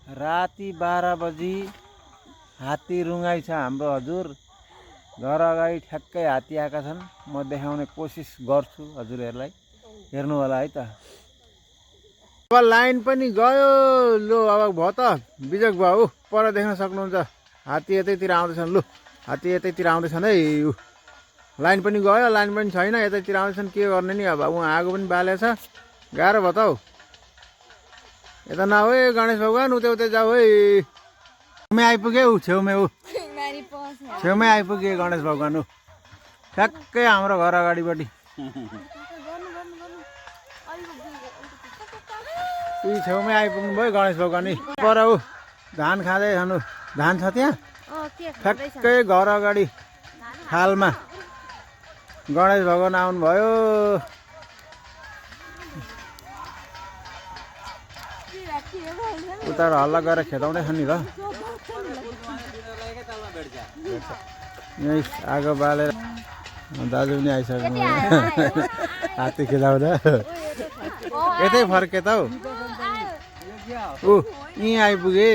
राति 12 बजी हात्ती रुँगाइ छ हाम्रो हजुर। घर अगाडि ठ्याक्कै हात्ती आएका छन्। म देखाउने कोसिस गर्छु हजुरहरूलाई, हेर्नु होला है त। अब लाइन पनि गयो। लो अब भयो त बिजोग भयो। पर देख्न सक्नुहुन्छ हात्ती यतैतिर आउँदैछन्। लु हात्ती यतैतिर आउँदैछन् है। लाइन पनि गयो, लाइन पनि छैन, यतैतिर आउँदैछन्। के गर्ने नि अब। उहाँ आगो पनि बालेछ, गाह्रो भयो त हौ। यता नहो है गणेश भगवान्, उतै उतै जाऊ है। छेउमै आइपुगे ऊ, छेउमै आइपुगे गणेश भगवान् ऊ, ठ्याक्कै हाम्रो घर अगाडिपट्टि। छेउमै आइपुग्नु भयो गणेश भगवान्। पर ऊ धान खाँदै छन्। धान छ त्यहाँ ठ्याक्कै घर अगाडि खालमा गणेश भगवान् आउनुभयो। उता हल्ला गरेर खेदाउँदै छ नि ल। यही आगो बालेर दाजु पनि आइसक्नु हात्ती खेदाउँदा। यतै फर्के त हौ। ऊ यहीँ आइपुगे।